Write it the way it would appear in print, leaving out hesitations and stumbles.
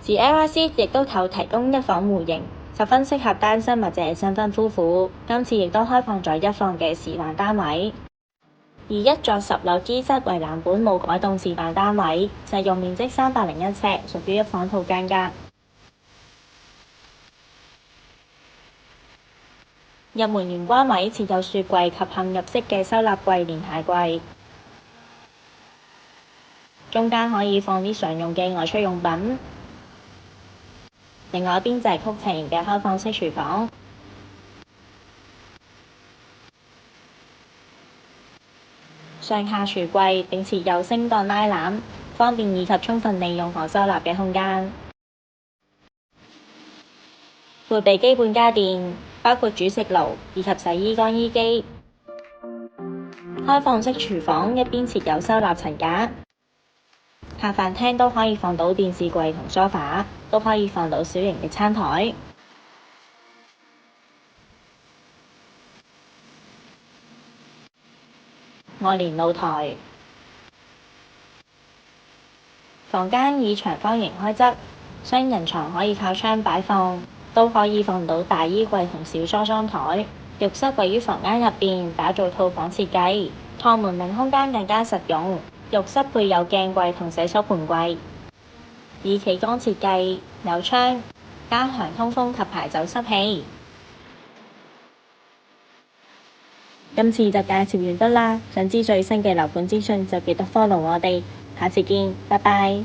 而 LRC 亦都有提供一房戶型，十分適合單身或者係新婚夫婦。今次亦都開放咗一房嘅示範單位，而一座10樓 G 室為藍本冇改動示範單位，實用面積301尺，屬於一房套間格。入門玄關位設有雪櫃及嵌入式嘅收納櫃連鞋櫃，中間可以放啲常用嘅外出用品。另外一邊就係曲斜型嘅開放式廚房，上下櫥櫃並設有升降拉籃，方便以及充分利用可收納嘅空間。配備基本家電，包括煮食爐以及洗衣乾衣機。開放式廚房一邊設有收納層架，客飯廳都可以放到電視櫃同梳化，都可以放到小型嘅餐台。外連露台，房間以長方形開側，雙人床可以靠窗擺放，都可以放到大衣櫃同小梳妝台。浴室位於房間入邊，打造套房設計，趟門令空間更加實用。浴室配有鏡櫃同洗手盆櫃，以企缸設計，有窗，加強通風及排走濕氣。今次就介紹完畢啦，想知最新嘅樓盤資訊就記得 follow 我哋，下次見，拜拜。